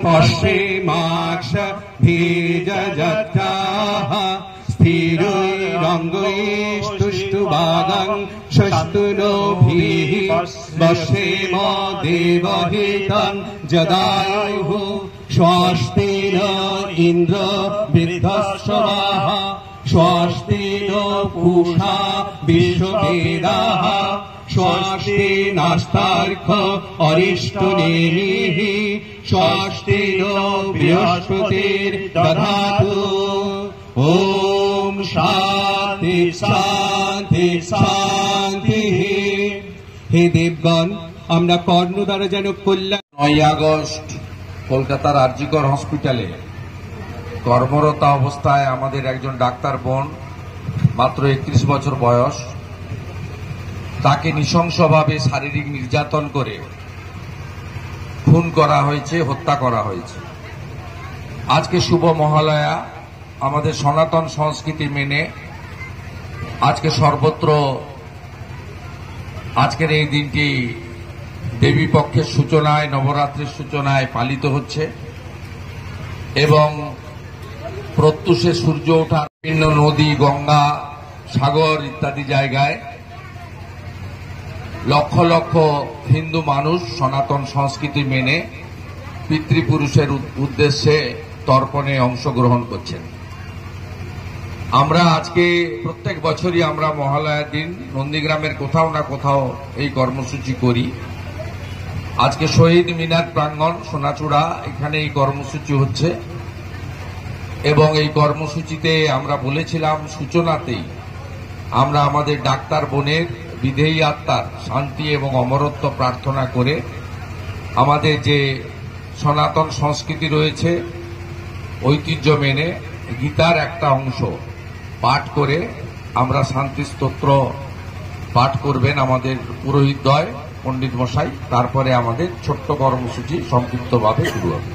পশ্চিমাক্ষভিজযত্রাः স্থিরৈরঙ্গैस्तुষ্টুবাগং ষষ্ঠুনোभिः পশ্যेम देवहितं जदायुः स्वस्ति न इन्द्र वृद्धश्रवाः स्वस्ति न पूषा विश्ववेदाः स्वस्ति नस्तार्क्ष अरिष्टनेमिः स्वस्ति न बृहस्पतिर्दधातु। ओम शांति शांति शांति। हे देवगण, আমরা কর্ণ দ্বারা যেন কল্যাণ। 9 আগস্ট কলকাতার আরজিকর হসপিটালে কর্মরত অবস্থায় আমাদের একজন ডাক্তার বোন, মাত্র 31 বছর বয়স, তাকে নৃশংসভাবে শারীরিক নির্যাতন করে খুন করা হয়েছে, হত্যা করা হয়েছে। আজকে শুভ মহালয়া, আমাদের সনাতন সংস্কৃতি মেনে আজকে সর্বত্র আজকের এই দিনটি দেবী পক্ষের সূচনায়, নবরাত্রির সূচনায় পালিত হচ্ছে এবং প্রত্যুষে সূর্য ওঠার বিভিন্ন নদী, গঙ্গা, সাগর ইত্যাদি জায়গায় লক্ষ লক্ষ হিন্দু মানুষ সনাতন সংস্কৃতি মেনে পিতৃপুরুষের উদ্দেশ্যে তর্পণে অংশগ্রহণ করছেন। আমরা আজকে প্রত্যেক বছরই আমরা মহালয়ার দিন নন্দীগ্রামের কোথাও না কোথাও এই কর্মসূচি করি। আজকে শহীদ মিনার প্রাঙ্গণ সোনাচূড়া, এখানে এই কর্মসূচি হচ্ছে এবং এই কর্মসূচিতে আমরা বলেছিলাম সূচনাতেই আমরা আমাদের ডাক্তার বোনের বিদেহী আত্মার শান্তি এবং অমরত্ব প্রার্থনা করে আমাদের যে সনাতন সংস্কৃতি রয়েছে ঐতিহ্য মেনে গীতার একটা অংশ পাঠ করে আমরা শান্তি স্তোত্র পাঠ করবেন আমাদের পুরোহিতদ্বয় পণ্ডিত মশাই। তারপরে আমাদের ছোট্ট কর্মসূচি সংক্ষিপ্তভাবে শুরু হবে।